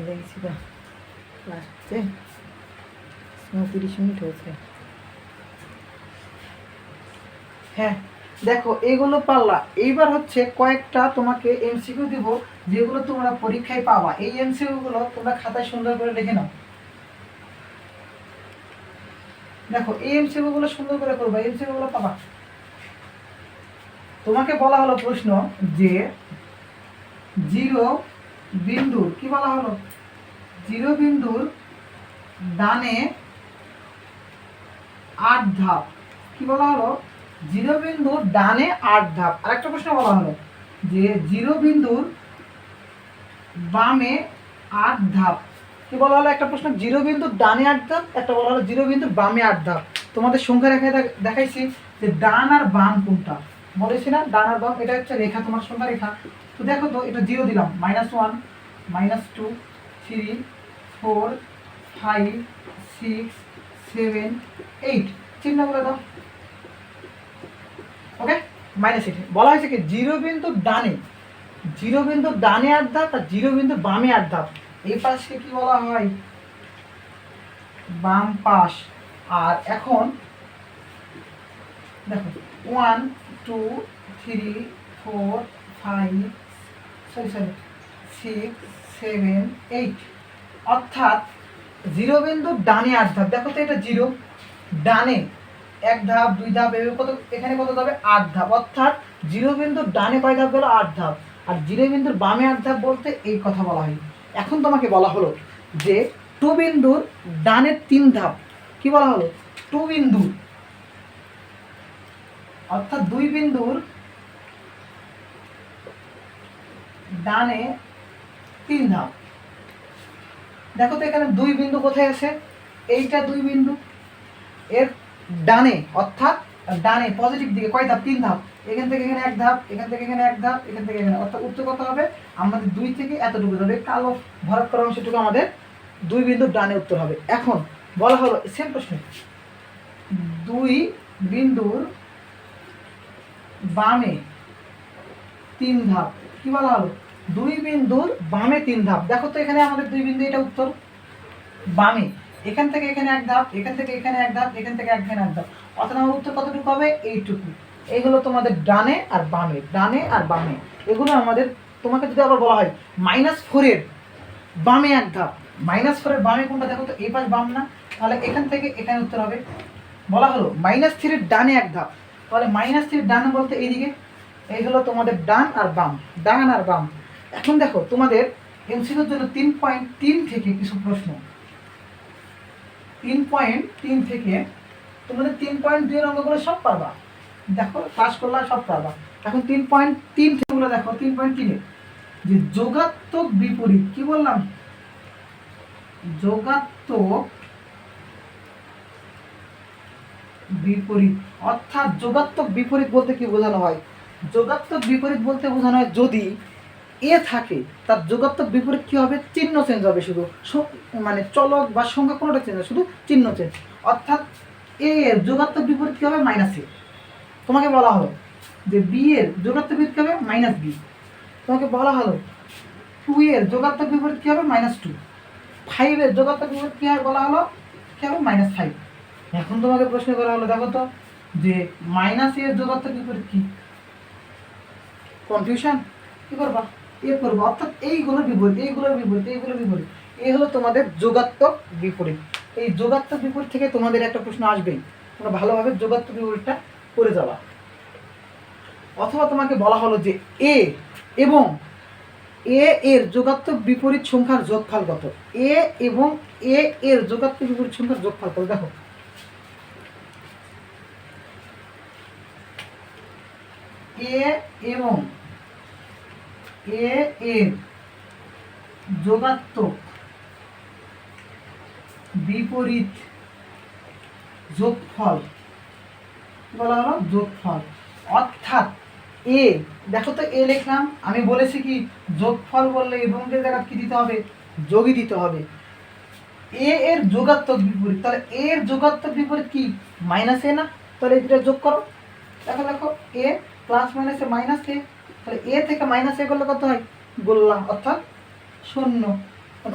দেখছি না, লাস্টে 30 মিনিট হয়েছে। হ্যাঁ দেখো এইগুলো পারলা। এইবার হচ্ছে কয়েকটা তোমাকে এমসিকিউ দিব, যেগুলো তোমরা পরীক্ষায় পাবা। এই এমসিকিউ গুলো তোমরা খাতায় সুন্দর করে লিখে নাও। দেখো এই এমসিকিউ গুলো সুন্দর করে করবা, এমসিকিউ গুলো পাবা। তোমাকে বলা হলো প্রশ্ন যে 0 বিন্দুর, কি বলা হলো, 0 বিন্দুর ডানে 8 ধাপ, কি বলা হলো 0 বিন্দুর ডানে 8 ধাপ। আরেকটা প্রশ্ন বলা হলো যে 0 বিন্দুর বামে 8 ধাপ, কি বলা হলো, একটা প্রশ্ন 0 বিন্দুর ডানে 8 ধাপ, একটা বলা হলো 0 বিন্দুর বামে 8 ধাপ। তোমাদের সংখ্যা রেখা দেখাইছি যে ডান আর বাম কোনটা, বলেছি না ডান আর বাম, এটা হচ্ছে রেখা, তোমার সংখ্যা রেখা। তো দেখো তো এটা 0 দিলাম, -1 -2 3 4 5 6 7 8 চিহ্ন করে দাও। ওকে, -8 বলা হয়েছে কি জিরো বিন্দুর ডানে, জিরো বিন্দুর ডানে 8 ধাপ আর জিরো বিন্দুর বামে 8 ধাপ, এই পাশকে কি বলা হয় বাম পাশ। আর এখন দেখো 1 2 3 4 5 6 7 8 অর্থাৎ জিরো বিন্দুর ডানে 8 ধাপ। দেখো তো এটা জিরো, ডানে 1 ধাপ 2 ধাপ এভাবে কত, এখানে কত যাবে 8 ধাপ। অর্থাৎ জিরো বিন্দুর ডানে কয় ধাপ গেল 8 ধাপ, আর জিরো বিন্দুর বামে 8 ধাপ বলতে এই কথা বলা হয়। এখন তোমাকে বলা হলো যে টু বিন্দুর ডানে 3 ধাপ, কি বলা হলো টু বিন্দুর, অর্থাৎ 2 বিন্দুর ডানে 3 ধাপ। দেখো তো এখানে 2 বিন্দু কোথায় আছে, এইটা 2 বিন্দু, এর ডানে অর্থাৎ ডানে পজিটিভ দিকে কয় ধাপ 3 ধাপ, এখান থেকে এখানে 1 ধাপ, এখান থেকে এখানে 1 ধাপ, এখান থেকে এখানে, অর্থাৎ উত্তর কত হবে আমাদের 2 থেকে এতটুকু যাবে, কালো ভরাট করা অংশটুকু আমাদের 2 বিন্দুর ডানে উত্তর হবে। এখন বলা হলো সেম প্রশ্ন, 2 বিন্দুর বামে 3 ধাপ, কি বলা হলো 2 বিন্দুর বামে 3 ধাপ। দেখো তো এখানে আমাদের 2 বিন্দু, এটা উত্তর বামে, এখান থেকে এখানে 1 ধাপ, এখান থেকে এখানে 1 ধাপ, এখান থেকে এখানে 1 ধাপ, অর্থাৎ আমার উত্তর কতটুকু হবে এইটুকু। এইগুলো তোমাদের ডানে আর বামে, ডানে আর বামে, এগুলো আমাদের। তোমাকে যদি আবার বলা হয় -4 এর বামে 1 ধাপ, -4 এর বামে কোনটা দেখো তো, এই পাশ বাম না, তাহলে এখান থেকে এখানে উত্তর হবে। বলা হলো -3 এর ডানে 1 ধাপ, তাহলে -3 এর ডানে বলতে এইদিকে, এই হলো তোমাদের ডান আর বাম, ডান আর বাম। এখন দেখো তোমাদের এমসিকিউর জন্য 3.3 থেকে কিছু প্রশ্ন, 3.3 থেকে তোমাদের 3.2 এর অঙ্কগুলো সব পারবা, দেখো ক্লাস করলে সব পারবা। এখন 3.3 থেকে দেখো 3.3 এ যে যোগাত্মক বিপরীত, কি বললাম যোগাত্মক বিপরীত, অর্থাৎ যোগাত্মক বিপরীত বলতে কি বোঝানো হয়, যোগাত্মক বিপরীত বলতে বোঝানো হয় যদি এ থাকে তার যোগাত্মক বিপরীত কি হবে, চিহ্ন চেঞ্জ হবে, শুধু মানে চলক বা সংখ্যা কোনোটা চেঞ্জ হবে, শুধু চিহ্ন চেঞ্জ। অর্থাৎ এ এর যোগাত্মক বিপরীত কি হবে -এ। তোমাকে বলা হলো যে বি এর যোগাত্মক বিপরীত কি হবে -b, তোমাকে বলা হলো 2 এর যোগাত্মক বিপরীত কি হবে -2, 5 এর যোগাত্মক বিপরীত কি হবে বলা হলো কি হবে -5। এখন তোমাকে প্রশ্ন করা হলো দেখো তো যে -a এর যোগাত্মক বিপরীত কি, কনফিউশন, কি করবা এ করবো, অর্থাৎ এইগুলোর বিপরীত, এইগুলোর বিপরীত, এইগুলোর বিপরীত, এই হলো তোমাদের যোগাত্মক বিপরীত। এই যোগাত্মক বিপরীত থেকে তোমাদের একটা প্রশ্ন আসবেই, তোমরা ভালোভাবে যোগাত্মক বিপরীতটা করে যাবা। অথবা তোমাকে বলা হলো যে এ এবং এ এর যোগাত্মক বিপরীত সংখ্যার যোগফল কত, এ এবং এ এর যোগাত্মক বিপরীত সংখ্যার যোগফল কত। দেখো এ এবং এ এর যোগাত্মক বিপরীত যোগফল বলা হলো যোগফল, অর্থাৎ এ, দেখো তো এ লিখলাম, আমি বলেছি কি যোগফল বললে এবং এর জায়গায় কি দিতে হবে, যোগই দিতে হবে। এ এর যোগাত্মক বিপরীত, তাহলে এর যোগাত্মক বিপরীত কি -a না, তাহলে এটা যোগ করো। দেখো দেখো এ প্লাস মাইনাসে -a, তাহলে এ থেকে -a করলে কত হয় গোল্লা, অর্থাৎ 0।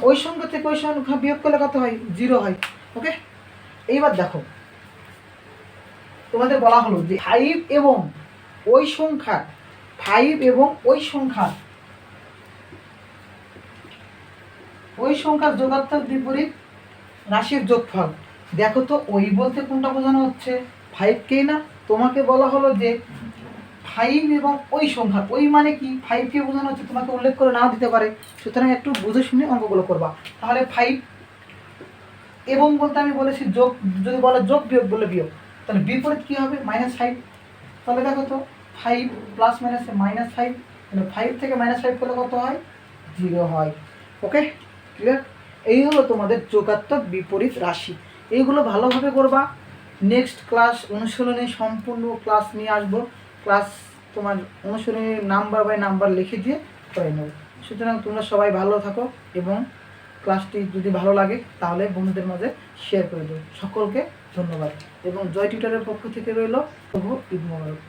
ওই সংখ্যা থেকে ওই সংখ্যা বিয়োগ করলে কত হয় 0 হয়। ওকে, এইবার দেখো তোমাদের বলা হলো যে 5 এবং ওই সংখ্যা, 5 এবং ওই সংখ্যার যোগাত্মক বিপরীত রাশির যোগফল। দেখো তো ওই বলতে কোনটা বোঝানো হচ্ছে 5কে না, তোমাকে বলা হলো যে 5 এবং ওই সংখ্যা, ওই মানে কি 5কে বোঝানো হচ্ছে, তোমাকে উল্লেখ করে নাও দিতে পারে, সুতরাং একটু বুঝে শুনে অঙ্কগুলো করবা। তাহলে 5 এবং বলতে আমি বলেছি যোগ, যদি বলে যোগ বিয়োগ বলে বিয়োগ, তাহলে বিপরীত কি হবে -5। তাহলে দেখো তো 5 প্লাস মাইনাসে -5, তাহলে 5 থেকে -5 করলে কত হয় 0 হয়। ওকে, ক্লিয়ার। এই হলো তোমাদের যোগাত্মক বিপরীত রাশি, এইগুলো ভালোভাবে করবা। নেক্সট ক্লাস অনুশীলনী সম্পূর্ণ ক্লাস নিয়ে আসবো, ক্লাস তোমার অনুশীলনী নাম্বার বাই নাম্বার লিখে দিয়ে করে নেব। সুতরাং তোমরা সবাই ভালো থাকো এবং ক্লাসটি যদি ভালো লাগে তাহলে বন্ধুদের মাঝে শেয়ার করে দেবো। সকলকে ধন্যবাদ এবং জয় টিউটরের পক্ষ থেকে রইল শুভ ঈদ মোবারক।